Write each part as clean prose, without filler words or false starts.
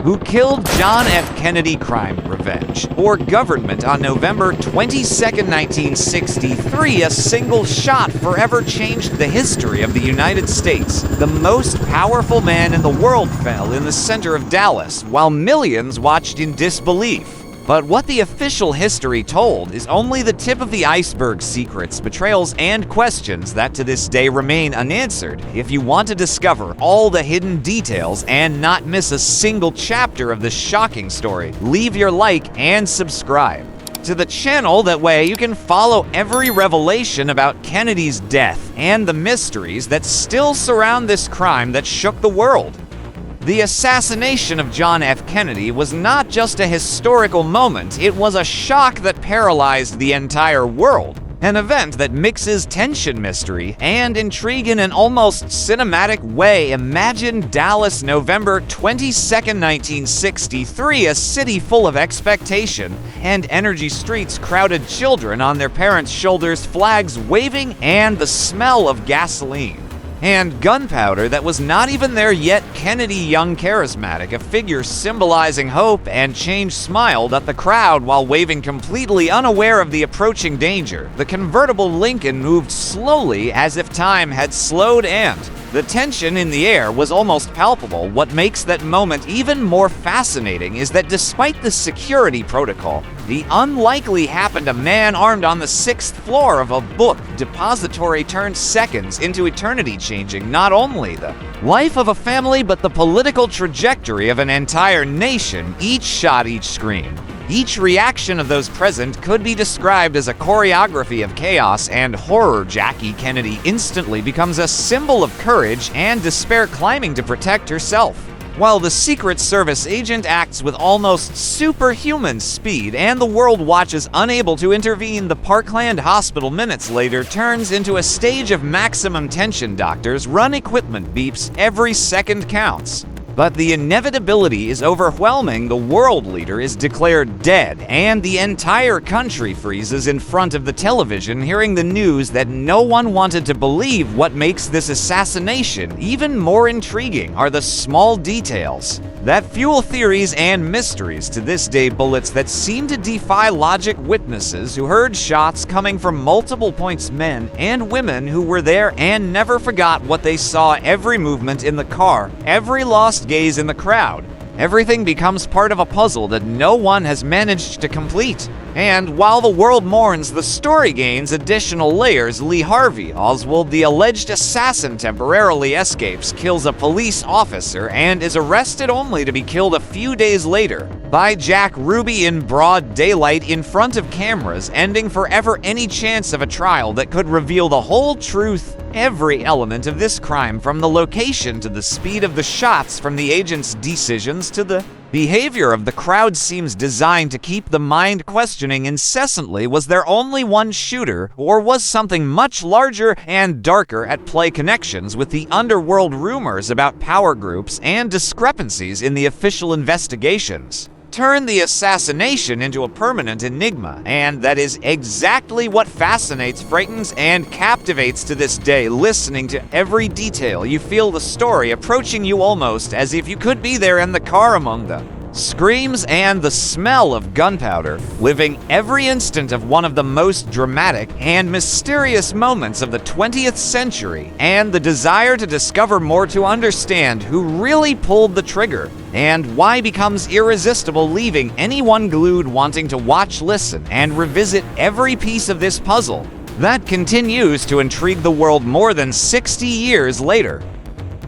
who killed John F. Kennedy. Crime, revenge, or government on November 22, 1963, a single shot forever changed the history of the United States. The most powerful man in the world fell in the center of Dallas, while millions watched in disbelief. But what the official history told is only the tip of the iceberg. Secrets, betrayals, and questions that to this day remain unanswered. If you want to discover all the hidden details and not miss a single chapter of this shocking story, leave your like and subscribe to the channel. That way you can follow every revelation about Kennedy's death and the mysteries that still surround this crime that shook the world. The assassination of John F. Kennedy was not just a historical moment, it was a shock that paralyzed the entire world. An event that mixes tension, mystery, and intrigue in an almost cinematic way. Imagine Dallas, November 22, 1963, a city full of expectation and energy, streets crowded, children on their parents' shoulders, flags waving, and the smell of gasoline and gunpowder that was not even there yet. Kennedy, young, charismatic, a figure symbolizing hope and change, smiled at the crowd while waving, completely unaware of the approaching danger. The convertible Lincoln moved slowly as if time had slowed, and the tension in the air was almost palpable. What makes that moment even more fascinating is that despite the security protocol, the unlikely happened. A man armed on the 6th floor of a book depository turned seconds into eternity, changing not only the life of a family but the political trajectory of an entire nation. Each shot, each scream, each reaction of those present could be described as a choreography of chaos and horror. Jackie Kennedy instantly becomes a symbol of courage and despair, climbing to protect herself, while the Secret Service agent acts with almost superhuman speed and the world watches, unable to intervene. The Parkland Hospital minutes later turns into a stage of maximum tension. Doctors run equipment, beeps, every second counts. But the inevitability is overwhelming. The world leader is declared dead, and the entire country freezes in front of the television, hearing the news that no one wanted to believe. What makes this assassination even more intriguing are the small details that fuel theories and mysteries to this day. Bullets that seem to defy logic, witnesses who heard shots coming from multiple points, men and women who were there and never forgot what they saw, every movement in the car, every lost gaze in the crowd. Everything becomes part of a puzzle that no one has managed to complete. And while the world mourns, the story gains additional layers. Lee Harvey Oswald, the alleged assassin, temporarily escapes, kills a police officer, and is arrested only to be killed a few days later by Jack Ruby in broad daylight in front of cameras, ending forever any chance of a trial that could reveal the whole truth. Every element of this crime, from the location to the speed of the shots, from the agent's decisions to the behavior of the crowd, seems designed to keep the mind questioning incessantly. Was there only one shooter, or was something much larger and darker at play? Connections with the underworld, rumors about power groups, and discrepancies in the official investigations turn the assassination into a permanent enigma, and that is exactly what fascinates, frightens, and captivates to this day. Listening to every detail, you feel the story approaching you, almost as if you could be there in the car, among the screams and the smell of gunpowder, living every instant of one of the most dramatic and mysterious moments of the 20th century, and the desire to discover more, to understand who really pulled the trigger and why, becomes irresistible, leaving anyone glued, wanting to watch, listen, and revisit every piece of this puzzle that continues to intrigue the world more than 60 years later.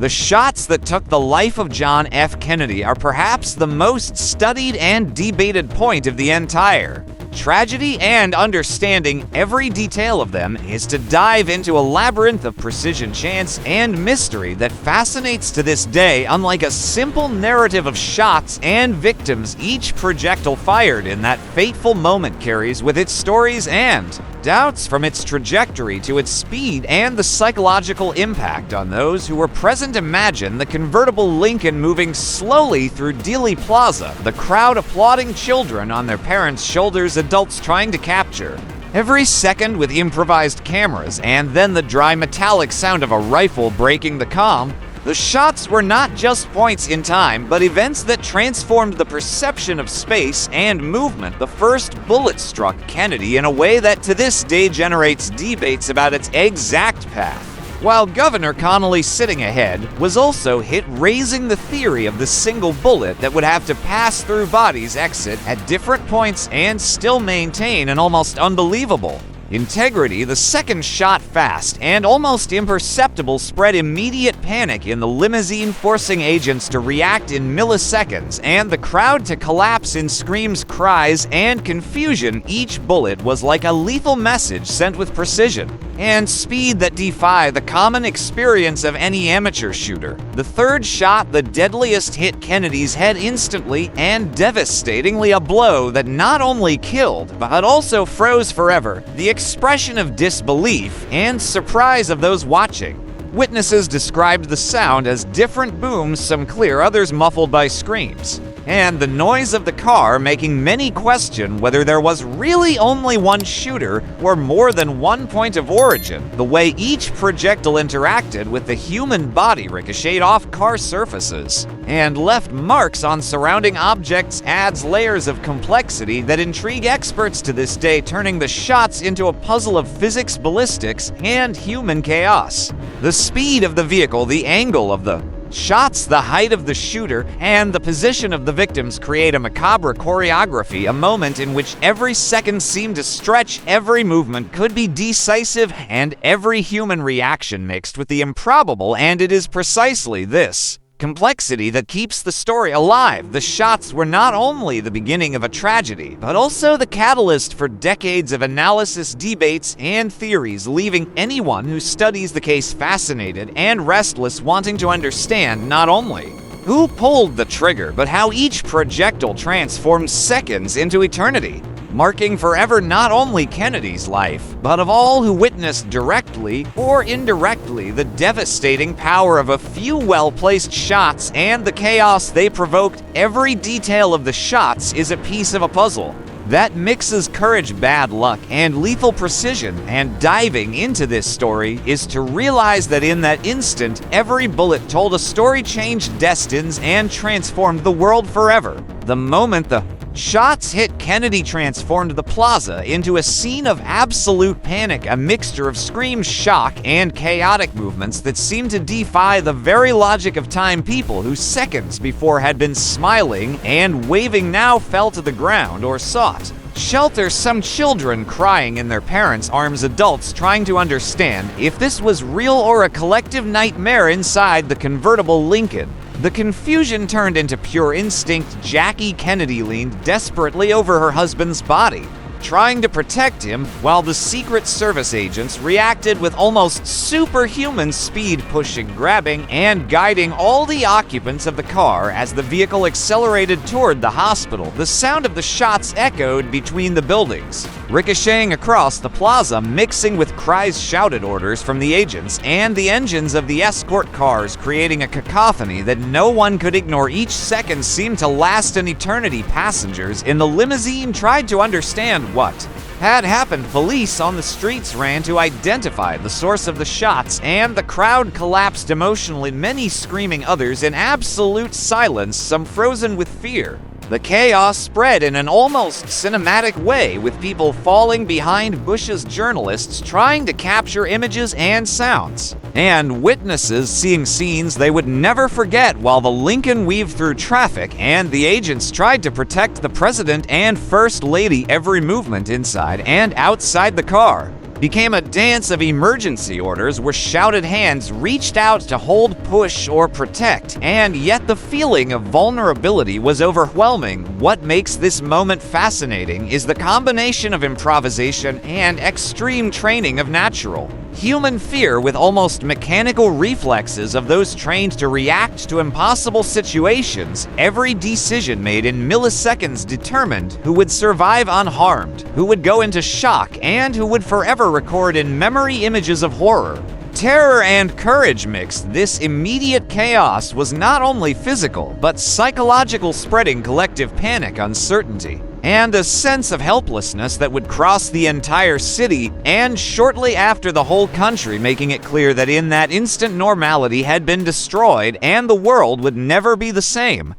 The shots that took the life of John F. Kennedy are perhaps the most studied and debated point of the entire tragedy, and understanding every detail of them is to dive into a labyrinth of precision, chance, and mystery that fascinates to this day. Unlike a simple narrative of shots and victims, each projectile fired in that fateful moment carries with it stories and doubts, from its trajectory to its speed and the psychological impact on those who were present. Imagine the convertible Lincoln moving slowly through Dealey Plaza, the crowd applauding, children on their parents' shoulders, adults trying to capture every second with improvised cameras, and then the dry metallic sound of a rifle breaking the calm. The shots were not just points in time, but events that transformed the perception of space and movement. The first bullet struck Kennedy in a way that to this day generates debates about its exact path. While Governor Connolly, sitting ahead, was also hit, raising the theory of the single bullet that would have to pass through bodies exit at different points and still maintain an almost unbelievable integrity. The second shot, fast and almost imperceptible, spread immediate panic in the limousine, forcing agents to react in milliseconds and the crowd to collapse in screams, cries, and confusion. Each bullet was like a lethal message sent with precision and speed that defy the common experience of any amateur shooter. The third shot, the deadliest, hit Kennedy's head instantly and devastatingly, a blow that not only killed but also froze forever the expression of disbelief and surprise of those watching. Witnesses described the sound as different booms, some clear, others muffled by screams, and the noise of the car making many question whether there was really only one shooter or more than one point of origin. The way each projectile interacted with the human body ricocheted off car surfaces and left marks on surrounding objects adds layers of complexity that intrigue experts to this day, turning the shots into a puzzle of physics, ballistics, and human chaos. The speed of the vehicle, the angle of the shots, the height of the shooter, and the position of the victims create a macabre choreography, a moment in which every second seemed to stretch, every movement could be decisive, and every human reaction mixed with the improbable. And it is precisely this complexity that keeps the story alive. The shots were not only the beginning of a tragedy, but also the catalyst for decades of analysis, debates, and theories, leaving anyone who studies the case fascinated and restless, wanting to understand not only who pulled the trigger, but how each projectile transformed seconds into eternity, marking forever not only Kennedy's life, but of all who witnessed directly or indirectly the devastating power of a few well-placed shots and the chaos they provoked. Every detail of the shots is a piece of a puzzle that mixes courage, bad luck, and lethal precision. And diving into this story is to realize that in that instant, every bullet told a story, changed destinies, and transformed the world forever. The moment the shots hit Kennedy transformed the plaza into a scene of absolute panic, a mixture of screams, shock, and chaotic movements that seemed to defy the very logic of time. People who seconds before had been smiling and waving now fell to the ground or sought shelter, some children crying in their parents' arms, adults trying to understand if this was real or a collective nightmare inside the convertible Lincoln. The confusion turned into pure instinct. Jackie Kennedy leaned desperately over her husband's body, trying to protect him, while the Secret Service agents reacted with almost superhuman speed, pushing, grabbing, and guiding all the occupants of the car as the vehicle accelerated toward the hospital. The sound of the shots echoed between the buildings, ricocheting across the plaza, mixing with cries, shouted orders from the agents, and the engines of the escort cars, creating a cacophony that no one could ignore. Each second seemed to last an eternity. Passengers in the limousine tried to understand what had happened. Police on the streets ran to identify the source of the shots, and the crowd collapsed emotionally, many screaming, others in absolute silence, some frozen with fear. The chaos spread in an almost cinematic way, with people falling behind bushes, journalists trying to capture images and sounds, and witnesses seeing scenes they would never forget while the Lincoln weaved through traffic and the agents tried to protect the president and first lady. Every movement inside and outside the car became a dance of emergency orders where shouted hands reached out to hold, push, or protect, and yet the feeling of vulnerability was overwhelming. What makes this moment fascinating is the combination of improvisation and extreme training of natural human fear with almost mechanical reflexes of those trained to react to impossible situations. Every decision made in milliseconds determined who would survive unharmed, who would go into shock, and who would forever record in memory images of horror, terror, and courage mixed. This immediate chaos was not only physical but psychological, spreading collective panic, uncertainty, and a sense of helplessness that would cross the entire city and shortly after the whole country, making it clear that in that instant normality had been destroyed and the world would never be the same.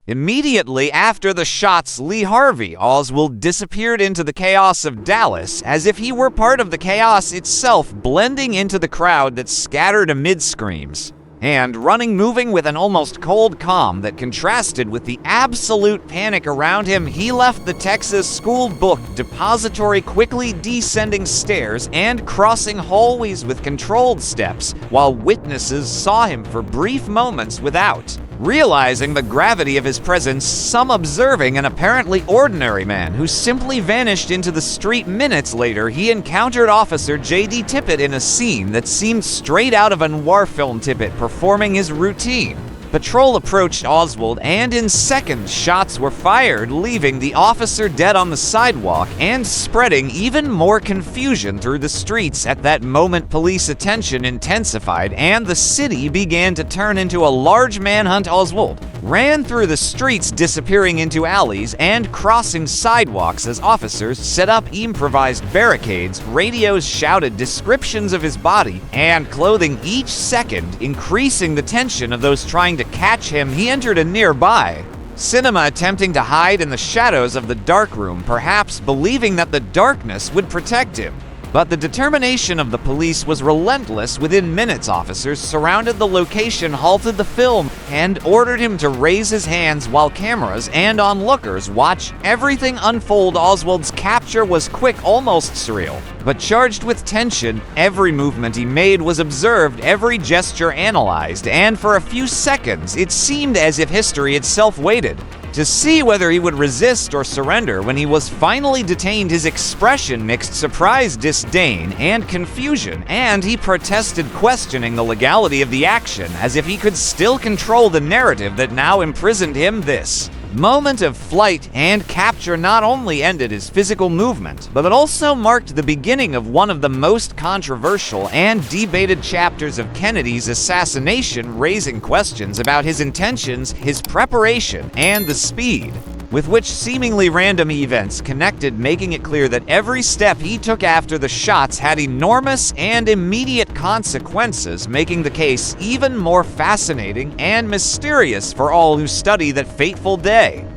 Immediately after the shots, Lee Harvey Oswald disappeared into the chaos of Dallas as if he were part of the chaos itself, blending into the crowd that scattered amid screams. And moving with an almost cold calm that contrasted with the absolute panic around him, he left the Texas School Book Depository, quickly descending stairs and crossing hallways with controlled steps, while witnesses saw him for brief moments without. Realizing the gravity of his presence, some observing an apparently ordinary man who simply vanished into the street minutes later, he encountered Officer J.D. Tippit in a scene that seemed straight out of a noir film. Tippit performing his routine. Patrol approached Oswald, and in seconds, shots were fired, leaving the officer dead on the sidewalk and spreading even more confusion through the streets. At that moment, police attention intensified, and the city began to turn into a large manhunt. Oswald ran through the streets, disappearing into alleys and crossing sidewalks as officers set up improvised barricades. Radios shouted descriptions of his body and clothing each second, increasing the tension of those trying to catch him. He entered a nearby cinema, attempting to hide in the shadows of the dark room, perhaps believing that the darkness would protect him. But the determination of the police was relentless. Within minutes, officers surrounded the location, halted the film, and ordered him to raise his hands while cameras and onlookers watched everything unfold. Oswald's capture was quick, almost surreal, but charged with tension. Every movement he made was observed, every gesture analyzed, and for a few seconds it seemed as if history itself waited to see whether he would resist or surrender. When he was finally detained, his expression mixed surprise, disdain, and confusion, and he protested, questioning the legality of the action as if he could still control the narrative that now imprisoned him. This moment of flight and capture not only ended his physical movement, but it also marked the beginning of one of the most controversial and debated chapters of Kennedy's assassination, raising questions about his intentions, his preparation, and the speed with which seemingly random events connected, making it clear that every step he took after the shots had enormous and immediate consequences, making the case even more fascinating and mysterious for all who study that fateful day.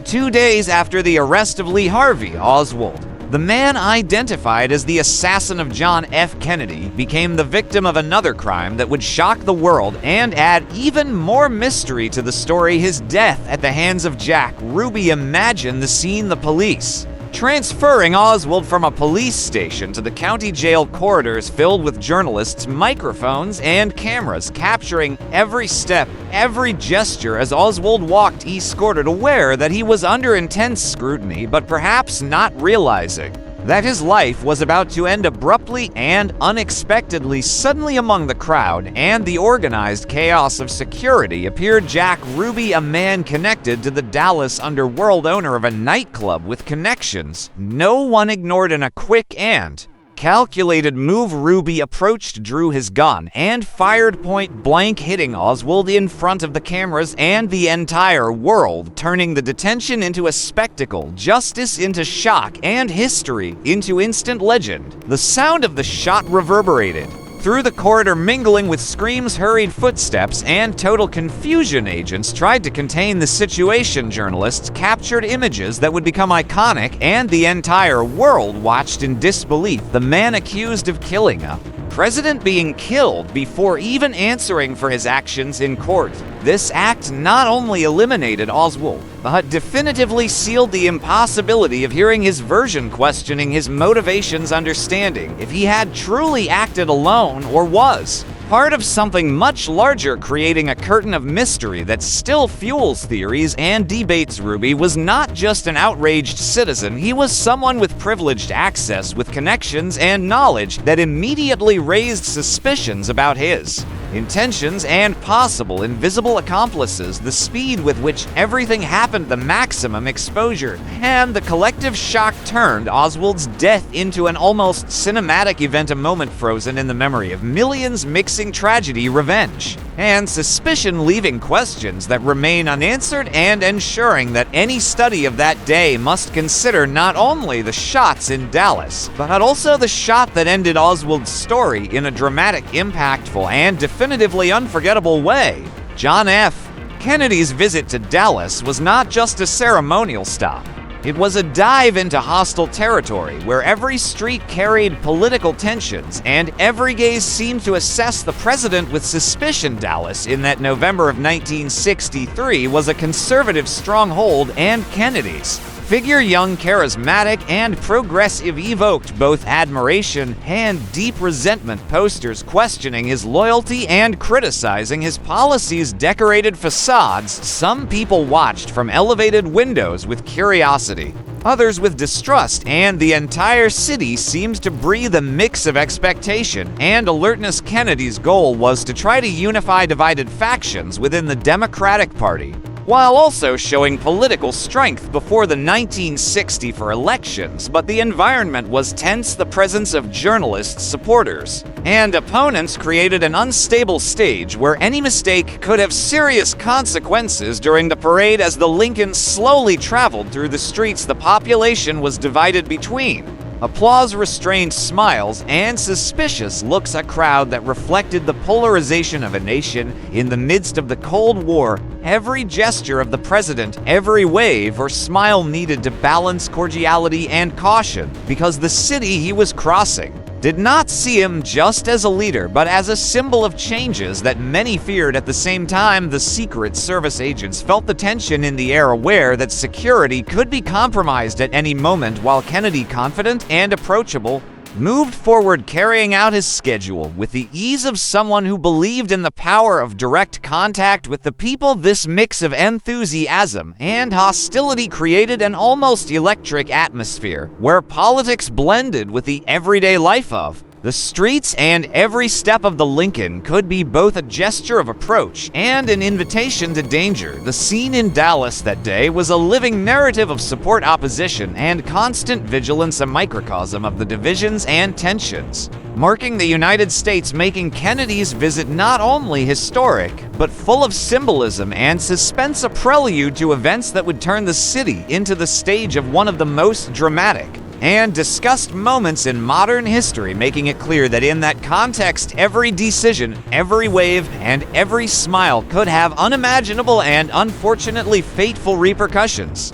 2 days after the arrest of Lee Harvey Oswald, the man identified as the assassin of John F. Kennedy became the victim of another crime that would shock the world and add even more mystery to the story: his death at the hands of Jack Ruby. Imagine the scene: the police transferring Oswald from a police station to the county jail corridors filled with journalists, microphones, and cameras, capturing every step, every gesture as Oswald walked, escorted, aware that he was under intense scrutiny, but perhaps not realizing that his life was about to end abruptly and unexpectedly. Suddenly, among the crowd and the organized chaos of security, appeared Jack Ruby, a man connected to the Dallas underworld, owner of a nightclub with connections no one ignored. In a quick and calculated move, Ruby approached, drew his gun, and fired point blank, hitting Oswald in front of the cameras and the entire world, turning the detention into a spectacle, justice into shock, and history into instant legend. The sound of the shot reverberated through the corridor, mingling with screams, hurried footsteps, and total confusion. Agents tried to contain the situation. Journalists captured images that would become iconic, and the entire world watched in disbelief. The man accused of killing a president being killed before even answering for his actions in court. This act not only eliminated Oswald, but definitively sealed the impossibility of hearing his version, questioning his motivations, understanding if he had truly acted alone or was part of something much larger, creating a curtain of mystery that still fuels theories and debates. Ruby was not just an outraged citizen, he was someone with privileged access, with connections and knowledge that immediately raised suspicions about his intentions, and possible invisible accomplices, the speed with which everything happened, the maximum exposure, and the collective shock turned Oswald's death into an almost cinematic event, a moment frozen in the memory of millions, mixing tragedy, revenge, and suspicion, leaving questions that remain unanswered and ensuring that any study of that day must consider not only the shots in Dallas, but also the shot that ended Oswald's story in a dramatic, impactful, and definitively unforgettable way. John F. Kennedy's visit to Dallas was not just a ceremonial stop. It was a dive into hostile territory where every street carried political tensions and every gaze seemed to assess the president with suspicion. Dallas, in that November of 1963, was a conservative stronghold, and Kennedy's figure, young, charismatic, and progressive, evoked both admiration and deep resentment. Posters questioning his loyalty and criticizing his policies decorated facades. Some people watched from elevated windows with curiosity, others with distrust, and the entire city seemed to breathe a mix of expectation and alertness. Kennedy's goal was to try to unify divided factions within the Democratic Party, while also showing political strength before the 1964 elections, but the environment was tense. The presence of journalists, supporters, and opponents created an unstable stage where any mistake could have serious consequences. During the parade, as the Lincoln slowly traveled through the streets, the population was divided between applause, restrained smiles, and suspicious looks, a crowd that reflected the polarization of a nation in the midst of the Cold War. Every gesture of the president, every wave or smile needed to balance cordiality and caution, because the city he was crossing did not see him just as a leader, but as a symbol of changes that many feared. At the same time, the Secret Service agents felt the tension in the air, aware that security could be compromised at any moment, while Kennedy, confident and approachable, moved forward, carrying out his schedule with the ease of someone who believed in the power of direct contact with the people. This mix of enthusiasm and hostility created an almost electric atmosphere where politics blended with the everyday life of the streets, and every step of the Lincoln could be both a gesture of approach and an invitation to danger. The scene in Dallas that day was a living narrative of support, opposition, and constant vigilance, a microcosm of the divisions and tensions marking the United States, making Kennedy's visit not only historic, but full of symbolism and suspense, a prelude to events that would turn the city into the stage of one of the most dramatic and discussed moments in modern history, making it clear that in that context, every decision, every wave, and every smile could have unimaginable and unfortunately fateful repercussions.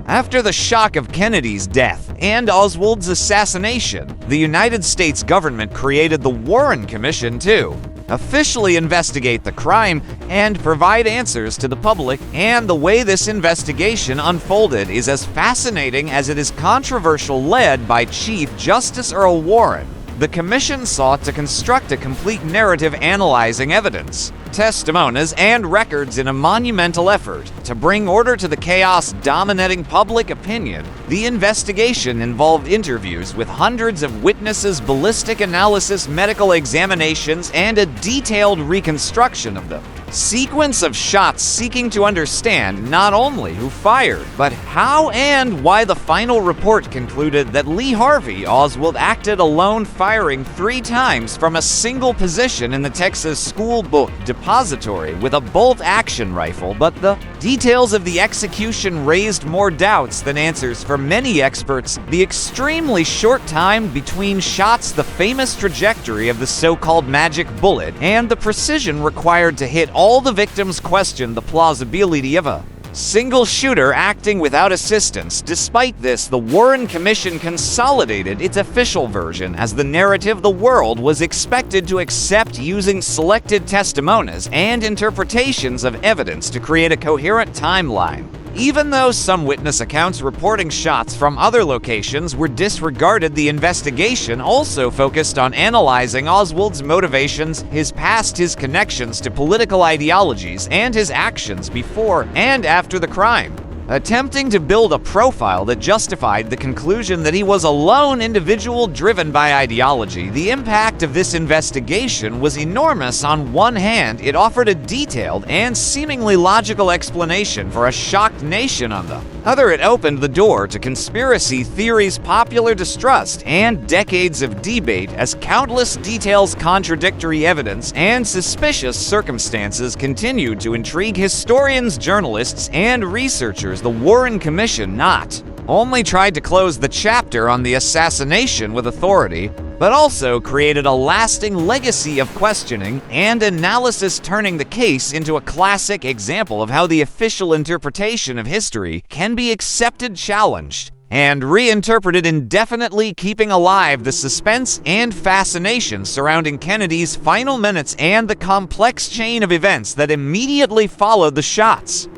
After the shock of Kennedy's death and Oswald's assassination, the United States government created the Warren Commission to officially investigate the crime and provide answers to the public, and the way this investigation unfolded is as fascinating as it is controversial. Led by Chief Justice Earl Warren, the commission sought to construct a complete narrative analyzing evidence, testimonies, and records in a monumental effort to bring order to the chaos dominating public opinion. The investigation involved interviews with hundreds of witnesses, ballistic analysis, medical examinations, and a detailed reconstruction of the sequence of shots, seeking to understand not only who fired, but how and why. The final report concluded that Lee Harvey Oswald acted alone, firing 3 times from a single position in the Texas school book depository with a bolt-action rifle, but the details of the execution raised more doubts than answers for many experts. The extremely short time between shots, the famous trajectory of the so-called magic bullet, and the precision required to hit all the victims questioned the plausibility of a single shooter acting without assistance. Despite this, the Warren Commission consolidated its official version as the narrative the world was expected to accept, using selected testimonies and interpretations of evidence to create a coherent timeline. Even though some witness accounts reporting shots from other locations were disregarded, the investigation also focused on analyzing Oswald's motivations, his past, his connections to political ideologies, and his actions before and after the crime. attempting to build a profile that justified the conclusion that he was a lone individual driven by ideology. The impact of this investigation was enormous. On one hand, it offered a detailed and seemingly logical explanation for a shocked nation. On the other, it opened the door to conspiracy theories, popular distrust, and decades of debate as countless details, contradictory evidence, and suspicious circumstances continued to intrigue historians, journalists, and researchers. The Warren Commission not only tried to close the chapter on the assassination with authority, but also created a lasting legacy of questioning and analysis, turning the case into a classic example of how the official interpretation of history can be accepted, challenged, and reinterpreted indefinitely, keeping alive the suspense and fascination surrounding Kennedy's final minutes and the complex chain of events that immediately followed the shots.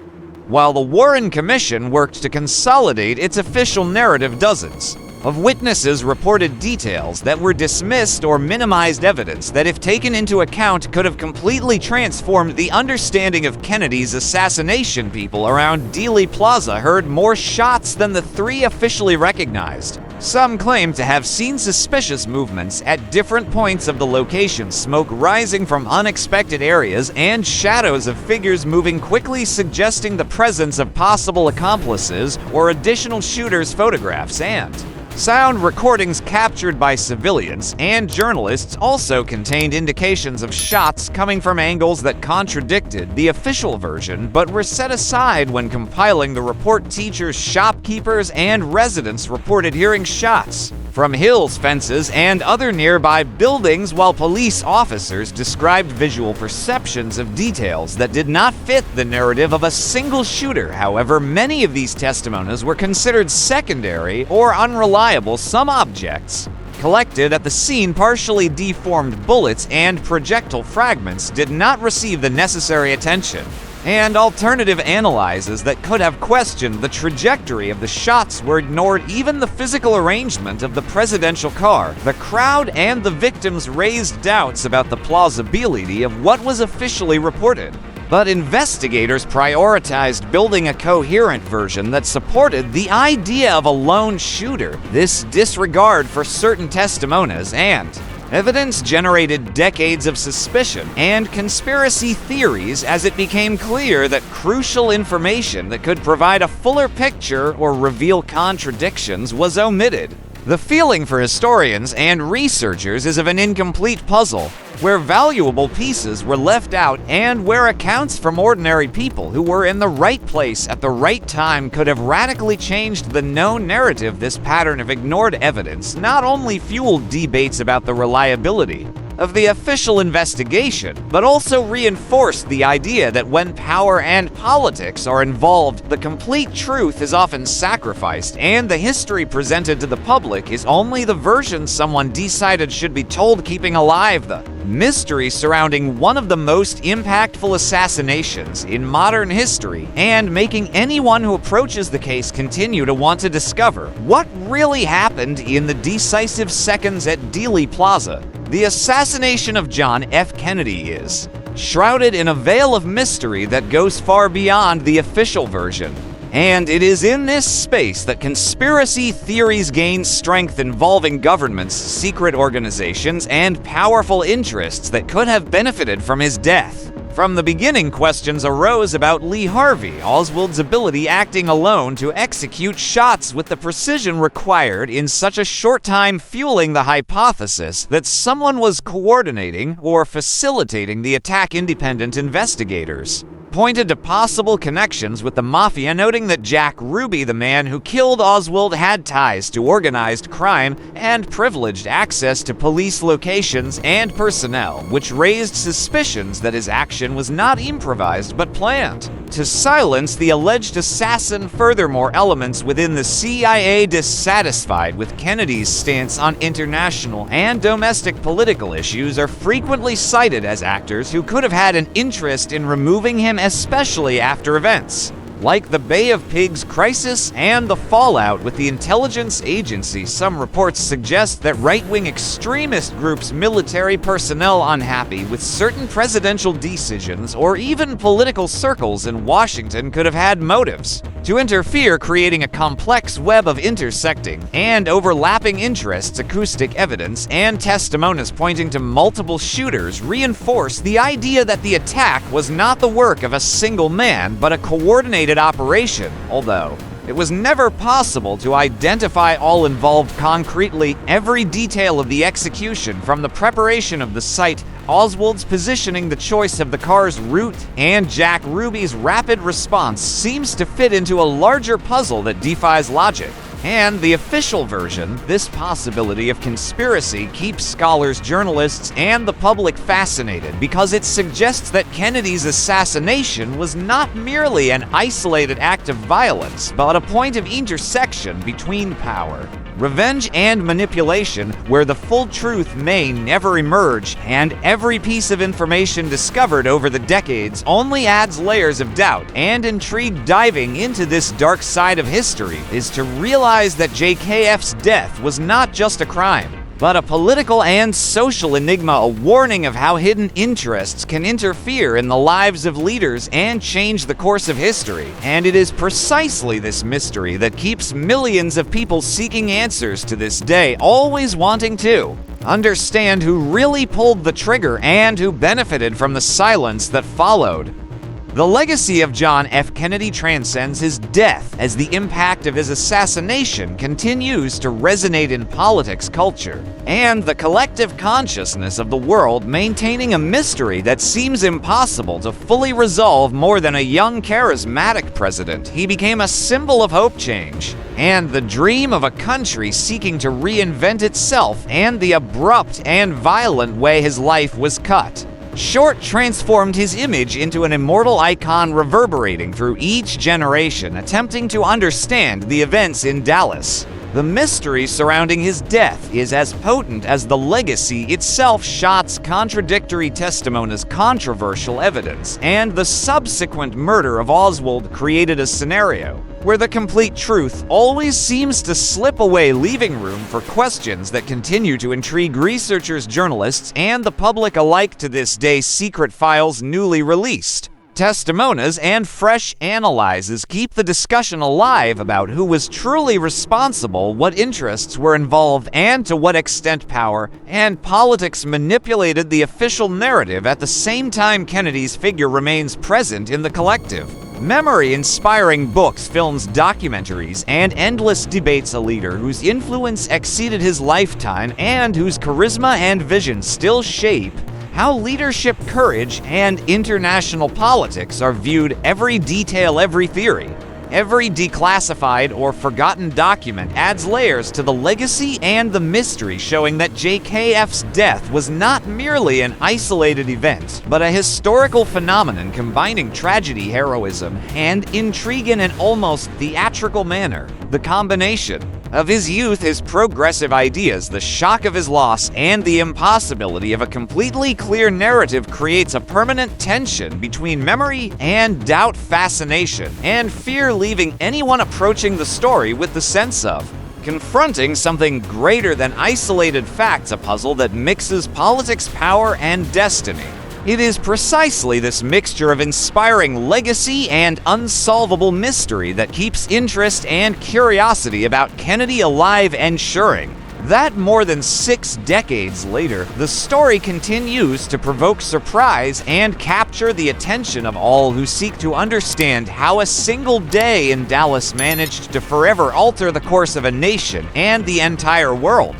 While the Warren Commission worked to consolidate its official narrative, dozens of witnesses reported details that were dismissed or minimized evidence that, if taken into account, could have completely transformed the understanding of Kennedy's assassination. People around Dealey Plaza heard more shots than the three officially recognized. Some claim to have seen suspicious movements at different points of the location, smoke rising from unexpected areas, and shadows of figures moving quickly, suggesting the presence of possible accomplices or additional shooters. Photographs and sound recordings captured by civilians and journalists also contained indications of shots coming from angles that contradicted the official version, but were set aside when compiling the report. Teachers, shopkeepers, and residents reported hearing shots from hills, fences, and other nearby buildings, while police officers described visual perceptions of details that did not fit the narrative of a single shooter. However, many of these testimonies were considered secondary or unreliable. Some objects collected at the scene, partially deformed bullets and projectile fragments, did not receive the necessary attention, and alternative analyses that could have questioned the trajectory of the shots were ignored. Even the physical arrangement of the presidential car, the crowd, and the victims raised doubts about the plausibility of what was officially reported. But investigators prioritized building a coherent version that supported the idea of a lone shooter. This disregard for certain testimonies and evidence generated decades of suspicion and conspiracy theories, as it became clear that crucial information that could provide a fuller picture or reveal contradictions was omitted. The feeling for historians and researchers is of an incomplete puzzle, where valuable pieces were left out and where accounts from ordinary people who were in the right place at the right time could have radically changed the known narrative. This pattern of ignored evidence not only fueled debates about the reliability of the official investigation, but also reinforced the idea that when power and politics are involved, the complete truth is often sacrificed, and the history presented to the public is only the version someone decided should be told, keeping alive the mystery surrounding one of the most impactful assassinations in modern history, and making anyone who approaches the case continue to want to discover what really happened in the decisive seconds at Dealey Plaza. The assassination of John F. Kennedy is shrouded in a veil of mystery that goes far beyond the official version. And it is in this space that conspiracy theories gain strength, involving governments, secret organizations, and powerful interests that could have benefited from his death. From the beginning, questions arose about Lee Harvey Oswald's ability acting alone to execute shots with the precision required in such a short time, fueling the hypothesis that someone was coordinating or facilitating the attack. Independent investigators pointed to possible connections with the mafia, noting that Jack Ruby, the man who killed Oswald, had ties to organized crime and privileged access to police locations and personnel, which raised suspicions that his action was not improvised but planned to silence the alleged assassin. Furthermore, elements within the CIA, dissatisfied with Kennedy's stance on international and domestic political issues, are frequently cited as actors who could have had an interest in removing him, especially after events like the Bay of Pigs crisis and the fallout with the intelligence agency. Some reports suggest that right-wing extremist groups, military personnel unhappy with certain presidential decisions, or even political circles in Washington could have had motives to interfere, creating a complex web of intersecting and overlapping interests. Acoustic evidence and testimonies pointing to multiple shooters reinforce the idea that the attack was not the work of a single man, but a coordinated operation, although it was never possible to identify all involved concretely. Every detail of the execution, from the preparation of the site, Oswald's positioning, the choice of the car's route, and Jack Ruby's rapid response, seems to fit into a larger puzzle that defies logic. And the official version, this possibility of conspiracy keeps scholars, journalists, and the public fascinated because it suggests that Kennedy's assassination was not merely an isolated act of violence, but a point of intersection between power, revenge, and manipulation, where the full truth may never emerge, and every piece of information discovered over the decades only adds layers of doubt and intrigue. Diving into this dark side of history is to realize that JKF's death was not just a crime, but a political and social enigma, a warning of how hidden interests can interfere in the lives of leaders and change the course of history. And it is precisely this mystery that keeps millions of people seeking answers to this day, always wanting to understand who really pulled the trigger and who benefited from the silence that followed. The legacy of John F. Kennedy transcends his death, as the impact of his assassination continues to resonate in politics, culture, and the collective consciousness of the world, maintaining a mystery that seems impossible to fully resolve. More than a young, charismatic president, he became a symbol of hope, change, and the dream of a country seeking to reinvent itself. And the abrupt and violent way his life was cut short transformed his image into an immortal icon, reverberating through each generation attempting to understand the events in Dallas. The mystery surrounding his death is as potent as the legacy itself. Shots, contradictory testimonies, controversial evidence, and the subsequent murder of Oswald created a scenario where the complete truth always seems to slip away, leaving room for questions that continue to intrigue researchers, journalists, and the public alike. To this day, secret files, newly released testimonies, and fresh analyses keep the discussion alive about who was truly responsible, what interests were involved, and to what extent power and politics manipulated the official narrative. At the same time, Kennedy's figure remains present in the collective memory, inspiring books, films, documentaries, and endless debates. A leader whose influence exceeded his lifetime and whose charisma and vision still shape how leadership, courage, and international politics are viewed. Every detail, every theory, every declassified or forgotten document adds layers to the legacy and the mystery, showing that JKF's death was not merely an isolated event, but a historical phenomenon combining tragedy, heroism, and intrigue in an almost theatrical manner. The combination of his youth, his progressive ideas, the shock of his loss, and the impossibility of a completely clear narrative creates a permanent tension between memory and doubt, fascination and fear, leaving anyone approaching the story with the sense of confronting something greater than isolated facts, a puzzle that mixes politics, power, and destiny. It is precisely this mixture of inspiring legacy and unsolvable mystery that keeps interest and curiosity about Kennedy alive, ensuring that more than 6 decades later, the story continues to provoke surprise and capture the attention of all who seek to understand how a single day in Dallas managed to forever alter the course of a nation and the entire world.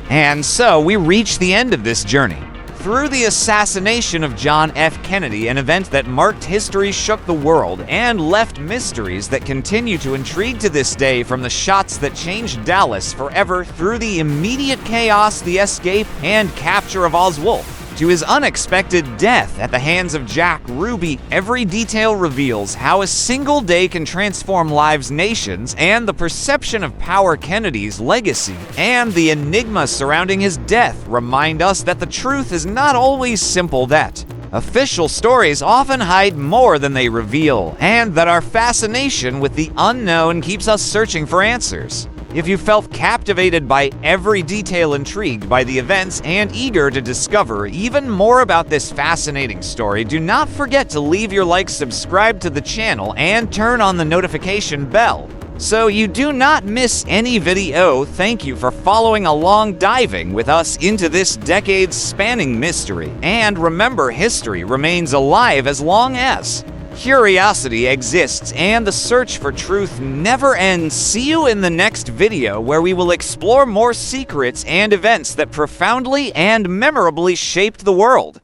And so we reach the end of this journey through the assassination of John F. Kennedy, an event that marked history, shook the world, and left mysteries that continue to intrigue to this day. From the shots that changed Dallas forever, through the immediate chaos, the escape and capture of Oswald, to his unexpected death at the hands of Jack Ruby, every detail reveals how a single day can transform lives, nations, and the perception of power. Kennedy's legacy and the enigma surrounding his death remind us that the truth is not always simple, that official stories often hide more than they reveal, and that our fascination with the unknown keeps us searching for answers. If you felt captivated by every detail, intrigued by the events, and eager to discover even more about this fascinating story, do not forget to leave your like, subscribe to the channel, and turn on the notification bell so you do not miss any video. Thank you for following along, diving with us into this decades-spanning mystery. And remember, history remains alive as long as curiosity exists, and the search for truth never ends. See you in the next video, where we will explore more secrets and events that profoundly and memorably shaped the world.